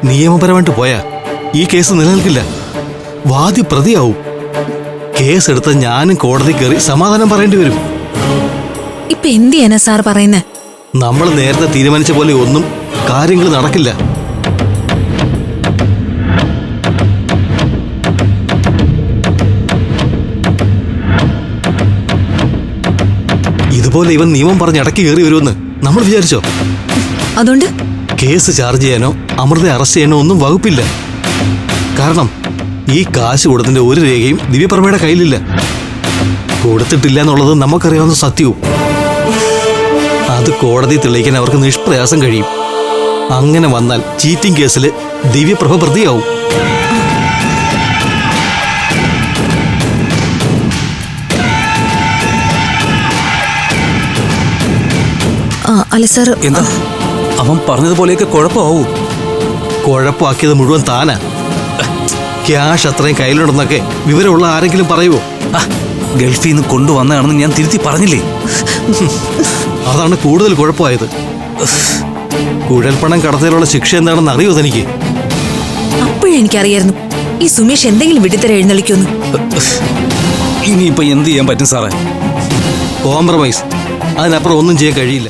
നിയമപരമായിട്ട് പോയാ ഈ കേസ് നിലനിൽക്കില്ല. വാദി പ്രതിയാവും. കേസെടുത്ത് ഞാനും കോടതി കയറി സമാധാനം പറയേണ്ടി വരും. ഇപ്പൊ എന്ത് ചെയ്യാനാ സാർ പറയുന്നേ? നമ്മൾ നേരത്തെ തീരുമാനിച്ച പോലെ ഒന്നും കാര്യങ്ങൾ നടക്കില്ല. ഇതുപോലെ ഇവൻ നിയമം പറഞ്ഞ് ഇടയ്ക്ക് കയറി വരുമെന്ന് നമ്മൾ വിചാരിച്ചോ? അതുകൊണ്ട് കേസ് ചാർജ് ചെയ്യാനോ അമൃതയെ അറസ്റ്റ് ചെയ്യാനോ ഒന്നും വകുപ്പില്ല. കാരണം ഈ കാശ് കൊടുത്തതിന്റെ ഒരു രേഖയും ദിവ്യപ്രഭയുടെ കയ്യിലില്ല. കൊടുത്തിട്ടില്ല എന്നുള്ളത് നമുക്കറിയാവുന്ന സത്യവും. അത് കോടതി തെളിയിക്കാൻ അവർക്ക് നിഷ്പ്രയാസം കഴിയും. അങ്ങനെ വന്നാൽ ചീറ്റിംഗ് കേസിൽ ദിവ്യപ്രഭ പ്രതിയാവും. അല്ല സാർ, എന്താ അവൻ പറഞ്ഞതുപോലെയൊക്കെ കുഴപ്പമാവൂ? കുഴപ്പമാക്കിയത് മുഴുവൻ താനാ. ക്യാഷ് അത്രയും കയ്യിലുണ്ടെന്നൊക്കെ വിവരമുള്ള ആരെങ്കിലും പറയുമോ? ഗൾഫിൽ നിന്ന് കൊണ്ടുവന്നതാണെന്ന് ഞാൻ തിരുത്തി പറഞ്ഞില്ലേ? അതാണ് കൂടുതൽ കുഴപ്പമായത്. കുഴൽപ്പണം കടത്തിലുള്ള ശിക്ഷ എന്താണെന്ന് അറിയോ തനിക്ക്? അപ്പോഴെനിക്കറിയായിരുന്നു ഈ സുമേഷ് എന്തെങ്കിലും വിട്ടിത്തര എഴുന്നള്ളിക്കുമെന്ന്. ഇനിയിപ്പോ എന്ത് ചെയ്യാൻ പറ്റും സാറേ? കോംപ്രമൈസ്. അതിനപ്പുറം ഒന്നും ചെയ്യാൻ കഴിയില്ല.